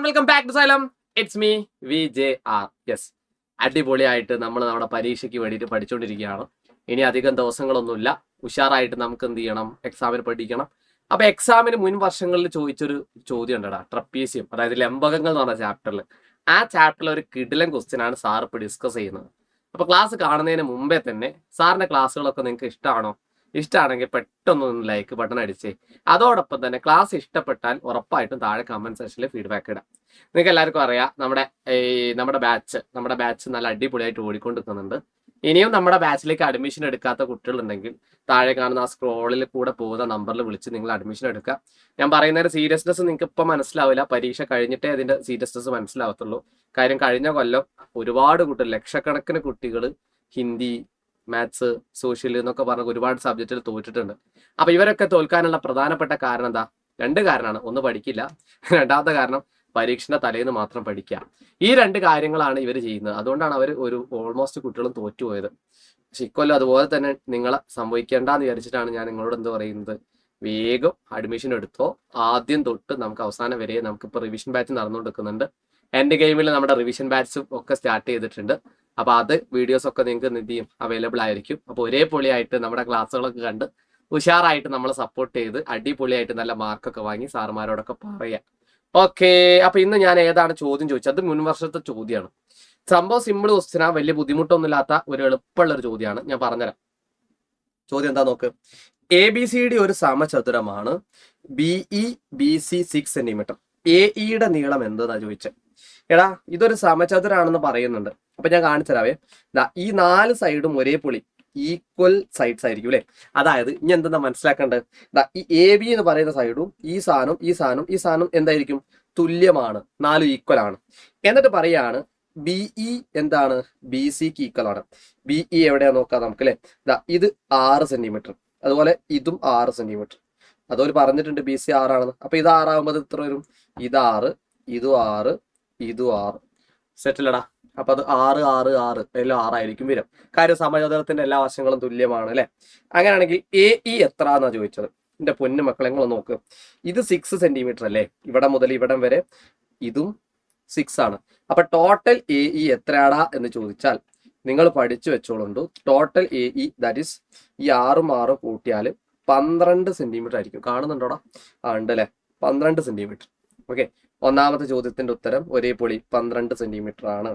everyone, welcome back to Salem. It's me, VJR. Yes, അടിപൊളിയായിട്ട് നമ്മൾ നമ്മുടെ പരീക്ഷയ്ക്ക് വേണ്ടിയിട്ട് പഠിച്ചുകൊണ്ടിരിക്കുകയാണ്. ഇനി അധികം ദിവസങ്ങളൊന്നുമില്ല. ഉഷാറായിട്ട് നമുക്ക് എന്ത് ചെയ്യണം, എക്സാമിന് പഠിക്കണം. അപ്പൊ എക്സാമിന് മുൻ വർഷങ്ങളിൽ ചോദിച്ചൊരു ചോദ്യം ഉണ്ടടാ, ട്രപ്പീസിയം, അതായത് ലംബകങ്ങൾ എന്ന് പറഞ്ഞ ചാപ്റ്ററിൽ. ആ ചാപ്റ്ററിൽ ഒരു കിടിലൻ ക്വസ്റ്റ്യൻ ആണ് സാർ ഇപ്പോൾ ഡിസ്കസ് ചെയ്യുന്നത്. അപ്പൊ ക്ലാസ് കാണുന്നതിന് മുമ്പേ തന്നെ സാറിന്റെ ക്ലാസ്സുകളൊക്കെ നിങ്ങൾക്ക് ഇഷ്ടമാണോ? ഇഷ്ടമാണെങ്കിൽ പെട്ടെന്നൊന്ന് ലൈക്ക് ബട്ടൺ അടിച്ചേ. അതോടൊപ്പം തന്നെ ക്ലാസ് ഇഷ്ടപ്പെട്ടാൽ ഉറപ്പായിട്ടും താഴെ കമന്റ് സെക്ഷനിൽ ഫീഡ്ബാക്ക് ഇടാം. നിങ്ങൾക്ക് എല്ലാവർക്കും അറിയാം, നമ്മുടെ ബാച്ച് നല്ല അടിപൊളിയായിട്ട് ഓടിക്കൊണ്ടിരിക്കുന്നുണ്ട്. ഇനിയും നമ്മുടെ ബാച്ചിലേക്ക് അഡ്മിഷൻ എടുക്കാത്ത കുട്ടികളുണ്ടെങ്കിൽ താഴെ കാണുന്ന ആ സ്ക്രോളിൽ കൂടെ പോകുന്ന നമ്പറിൽ വിളിച്ച് നിങ്ങൾ അഡ്മിഷൻ എടുക്കുക. ഞാൻ പറയുന്നതിന്റെ സീരിയസ്നെസ് നിങ്ങൾക്ക് ഇപ്പം മനസ്സിലാവില്ല, പരീക്ഷ കഴിഞ്ഞിട്ടേ അതിന്റെ സീരിയസ്നെസ് മനസ്സിലാവത്തുള്ളൂ. കാര്യം കഴിഞ്ഞ കൊല്ലം ഒരുപാട് കുട്ടികൾ, ലക്ഷക്കണക്കിന് കുട്ടികൾ ഹിന്ദി, മാത്സ്, സോഷ്യൽ എന്നൊക്കെ പറഞ്ഞ ഒരുപാട് സബ്ജക്റ്റിൽ തോറ്റിട്ടുണ്ട്. അപ്പൊ ഇവരൊക്കെ തോൽക്കാനുള്ള പ്രധാനപ്പെട്ട കാരണം എന്താ? രണ്ട് കാരണമാണ്. ഒന്ന്, പഠിക്കില്ല. രണ്ടാമത്തെ കാരണം പരീക്ഷയുടെ തലേന്ന് മാത്രം പഠിക്കുക. ഈ രണ്ട് കാര്യങ്ങളാണ് ഇവർ ചെയ്യുന്നത്. അതുകൊണ്ടാണ് അവർ ഓൾമോസ്റ്റ് കുട്ടികളും തോറ്റുപോയത്. പക്ഷെ ഇക്കൊല്ലം അതുപോലെ തന്നെ നിങ്ങളെ സംഭവിക്കേണ്ടെന്ന് വിചാരിച്ചിട്ടാണ് ഞാൻ നിങ്ങളോട് എന്ത് പറയുന്നത്, വേഗം അഡ്മിഷൻ എടുത്തോ. ആദ്യം തൊട്ട് നമുക്ക് അവസാനം വരെ നമുക്കിപ്പോൾ റിവിഷൻ ബാച്ച് നടന്നുകൊണ്ടിരിക്കുന്നുണ്ട്. എൻ്റെ ഗെയിമിൽ നമ്മുടെ റിവിഷൻ ബാച്ചും ഒക്കെ സ്റ്റാർട്ട് ചെയ്തിട്ടുണ്ട്. അപ്പൊ അത് വീഡിയോസ് ഒക്കെ നിങ്ങൾക്ക് എന്ത് ചെയ്യും, അവൈലബിൾ ആയിരിക്കും. അപ്പൊ ഒരേ പൊളിയായിട്ട് നമ്മുടെ ക്ലാസ്സുകളൊക്കെ കണ്ട് ഉഷാറായിട്ട് നമ്മളെ സപ്പോർട്ട് ചെയ്ത് അടിപൊളിയായിട്ട് നല്ല മാർക്കൊക്കെ വാങ്ങി സാറുമാരോടൊക്കെ പറയാം. ഓക്കെ, അപ്പൊ ഇന്ന് ഞാൻ ഏതാണ് ചോദ്യം ചോദിച്ചത്? അത് മുൻ വർഷത്തെ ചോദ്യമാണ്. സംഭവം സിമ്പിൾ ക്വസ്റ്റ്യനാ, വലിയ ബുദ്ധിമുട്ടൊന്നുമില്ലാത്ത ഒരു എളുപ്പമുള്ള ഒരു ചോദ്യമാണ്. ഞാൻ പറഞ്ഞുതരാം. ചോദ്യം എന്താ നോക്ക്. ABCD ഒരു സമചതുരമാണ്. BE BC 6 centimetre. AEയുടെ നീളം എന്താ ചോദിച്ചത്? എടാ, ഇതൊരു സമചതുരാണെന്ന് പറയുന്നുണ്ട്. അപ്പൊ ഞാൻ കാണിച്ചു തരാവേ. ഈ 4 സൈഡും ഒരേ പൊളി ഈക്വൽ സൈഡ്സ് ആയിരിക്കും അല്ലെ. അതായത് ഇനി എന്താ മനസ്സിലാക്കേണ്ടത്, ഈ AB എന്ന് പറയുന്ന സൈഡും ഈ സാധനം എന്തായിരിക്കും? തുല്യമാണ്, 4 ഈക്വൽ ആണ്. എന്നിട്ട് പറയാണ് BE എന്താണ്? BCക്ക് ഈക്വൽ ആണ്. BE എവിടെയാ നോക്കാം നമുക്ക് അല്ലെ. ഇത് 6 സെന്റിമീറ്റർ, അതുപോലെ ഇതും 6 സെന്റിമീറ്റർ. അതുപോലെ പറഞ്ഞിട്ടുണ്ട് BC 6 ആണെന്ന്. അപ്പൊ ഇത് 6 ആകുമ്പോൾ ഇത്ര വരും. ഇത് 6, ഇതും 6, ഇതും 6. സെറ്റിലടാ. അപ്പൊ അത് 6 6 6 എല്ലാം 6 ആയിരിക്കും വരും. കാര്യം സമചതുരത്തിന്റെ എല്ലാ വശങ്ങളും തുല്യമാണ് അല്ലെ. അങ്ങനെയാണെങ്കിൽ AE എത്ര എന്നാ ചോദിച്ചത്. എന്റെ പൊന്നു മക്കളെ, നിങ്ങൾ നോക്ക്. ഇത് 6 സെന്റിമീറ്റർ അല്ലേ, ഇവിടെ മുതൽ ഇവിടം വരെ. ഇതും 6 ആണ്. അപ്പൊ ടോട്ടൽ AE എത്രയാടാ എന്ന് ചോദിച്ചാൽ നിങ്ങൾ പഠിച്ചു വെച്ചോളുണ്ട്. ടോട്ടൽ AE ദാറ്റ് ഈസ് ഈ 6 6 കൂട്ടിയാൽ 12 സെന്റിമീറ്റർ ആയിരിക്കും. കാണുന്നുണ്ടോടാ? ഉണ്ട് അല്ലെ, 12 സെന്റിമീറ്റർ. ഓക്കെ, ഒന്നാമത്തെ ചോദ്യത്തിന്റെ ഉത്തരം ഒരേ പൊളി 12 സെന്റിമീറ്റർ ആണ്.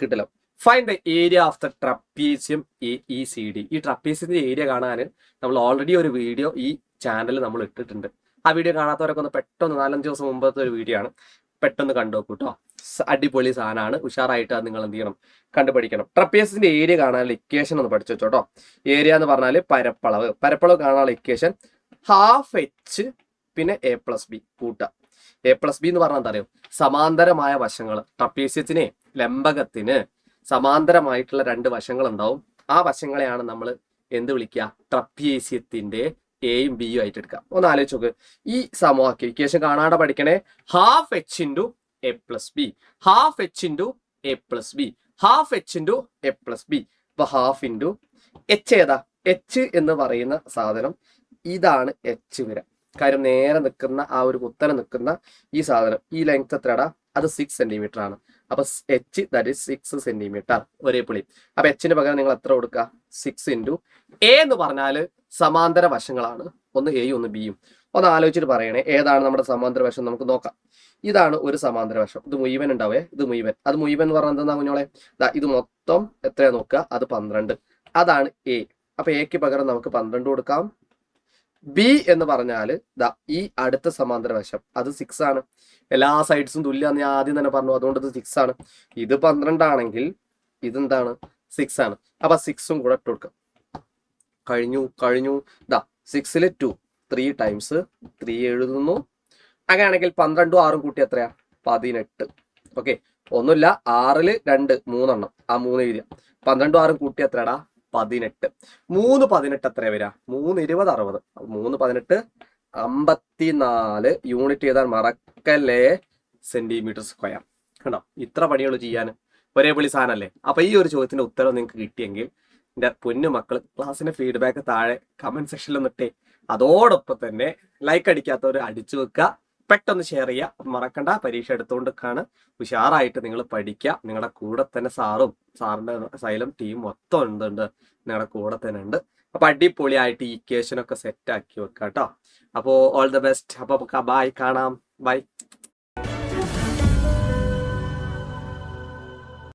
കിട്ടില്ല. Find the area of the trapezium AECD. ഈ ട്രപ്പീസിയത്തിന്റെ ഏരിയ കാണാൻ നമ്മൾ ഓൾറെഡി ഒരു വീഡിയോ ഈ ചാനലിൽ നമ്മൾ ഇട്ടിട്ടുണ്ട്. ആ വീഡിയോ കാണാത്തവരൊക്കെ ഒന്ന് പെട്ടെന്ന് 4-5 ദിവസം മുമ്പത്തെ ഒരു വീഡിയോ ആണ്, പെട്ടെന്ന് കണ്ടു നോക്കൂ കേട്ടോ. അടിപൊളി സാധനമാണ്. ഉഷാറായിട്ട് അത് നിങ്ങൾ എന്ത് ചെയ്യണം, കണ്ടുപഠിക്കണം. ട്രപ്പീസിയത്തിന്റെ ഏരിയ കാണാനുള്ള ഇക്വേഷൻ ഒന്ന് പഠിച്ചു വെച്ചോട്ടോ. ഏരിയ എന്ന് പറഞ്ഞാൽ പരപ്പളവ് കാണാനുള്ള ഇക്വേഷൻ ½ പിന്നെ A+B കൂട്ടുക. A+B എന്ന് പറഞ്ഞാൽ എന്താ അറിയോ? സമാന്തരമായ വശങ്ങൾ. ട്രപ്പീസിയത്തിന്, ലംബകത്തിന് സമാന്തരമായിട്ടുള്ള 2 വശങ്ങൾ ഉണ്ടാവും. ആ വശങ്ങളെയാണ് നമ്മൾ എന്ത് വിളിക്കുക? ട്രപ്പീസിയത്തിന്റെ Aയും Bയും ആയിട്ട് എടുക്കുക. ഒന്ന് ആലോചിച്ച് നോക്ക്. ഈ സമവാക്യം ഇക്വേഷൻ കാണാതെ പഠിക്കണേ. ½ H × A+B, ½ H × A+B, ½ H × A+B. അപ്പൊ ½ × H ഏതാ? H എന്ന് പറയുന്ന സാധനം ഇതാണ്. H വരാം. കാര്യം നേരെ നിൽക്കുന്ന ആ ഒരു കുത്തനെ നിൽക്കുന്ന ഈ സാധനം, ഈ ലെങ്ത് എത്രടാ? അത് 6 സെന്റിമീറ്റർ ആണ്. അപ്പൊ H ദാറ്റ് ഈസ് 6 സെന്റിമീറ്റർ ഒരേ പുളി. അപ്പൊ Hന് പകരം നിങ്ങൾ എത്ര കൊടുക്കുക? 6 × A എന്ന് പറഞ്ഞാൽ സമാന്തര വശങ്ങളാണ്. ഒന്ന് Aയും ഒന്ന് Bയും. ഒന്ന് ആലോചിച്ചിട്ട് പറയണേ, ഏതാണ് നമ്മുടെ സമാന്തര വശം? നമുക്ക് നോക്കാം. ഇതാണ് ഒരു സമാന്തര വശം. ഇത് മുഴുവൻ ഉണ്ടാവേ. ഇത് മുഴുവൻ. അത് മുഴുവൻ എന്ന് പറഞ്ഞാൽ എന്താ കുഞ്ഞോളെ? ഇത് മൊത്തം എത്രയാ നോക്കുക? അത് 12. അതാണ് A. അപ്പൊ Aക്ക് പകരം നമുക്ക് 12 കൊടുക്കാം. B എന്ന് പറഞ്ഞാൽ ഈ അടുത്ത സമാന്തര വശം, അത് 6 ആണ്. എല്ലാ സൈഡ്സും തുല്യാന്ന് ഞാൻ ആദ്യം തന്നെ പറഞ്ഞു, അതുകൊണ്ട് ഇത് 6 ആണ്. ഇത് 12 ആണെങ്കിൽ ഇതെന്താണ്? 6 ആണ്. അപ്പൊ 6ഉം കൂടെ ഇട്ട് കൊടുക്കാം. കഴിഞ്ഞു. 6ൽ 2 3 ടൈംസ് 3 എഴുതുന്നു. അങ്ങനെയാണെങ്കിൽ 12ഉം 6ഉം കൂട്ടി എത്രയാ? 18. ഓക്കെ, ഒന്നുമില്ല, 6ൽ 2 3 ആ 3 എഴുതിയ 12ഉം 6ഉം കൂട്ടി എത്രയാടാ? 18. 3 18 എത്ര വരാ? 3 20 60. 3 18 54 യൂണിറ്റ് ചെയ്താൽ മറക്കല്ലേ, സെന്റിമീറ്റർ സ്ക്വയർ. കണ്ടോ? ഇത്ര പണികൾ ചെയ്യാൻ ഒരേ പൊളി സാധനല്ലേ. അപ്പൊ ഈ ഒരു ചോദ്യത്തിന്റെ ഉത്തരം നിങ്ങൾക്ക് കിട്ടിയെങ്കിൽ എൻ്റെ പൊന്നു മക്കൾ, ക്ലാസ്സിന്റെ ഫീഡ്ബാക്ക് താഴെ കമന്റ് സെക്ഷനിൽ നിന്നിട്ടേ. അതോടൊപ്പം തന്നെ ലൈക്ക് അടിക്കാത്തവർ അടിച്ചു വെക്കുക. പെട്ടെന്ന് ഷെയർ ചെയ്യുക, മറക്കണ്ട. പരീക്ഷ എടുത്തുകൊണ്ടൊക്കെയാണ്. ഉഷാറായിട്ട് നിങ്ങൾ പഠിക്കുക. നിങ്ങളുടെ കൂടെ തന്നെ സാറിന്റെ സൈലം ടീം മൊത്തം ഉണ്ട്, നിങ്ങളുടെ കൂടെ തന്നെ ഉണ്ട്. അപ്പൊ അടിപൊളിയായിട്ട് ഈ ഇക്വേഷൻ ഒക്കെ സെറ്റ് ആക്കി വെക്കാം കേട്ടോ. അപ്പോൾ ഓൾ ദ ബെസ്റ്റ്. അപ്പൊ ബൈ, കാണാം, ബൈ.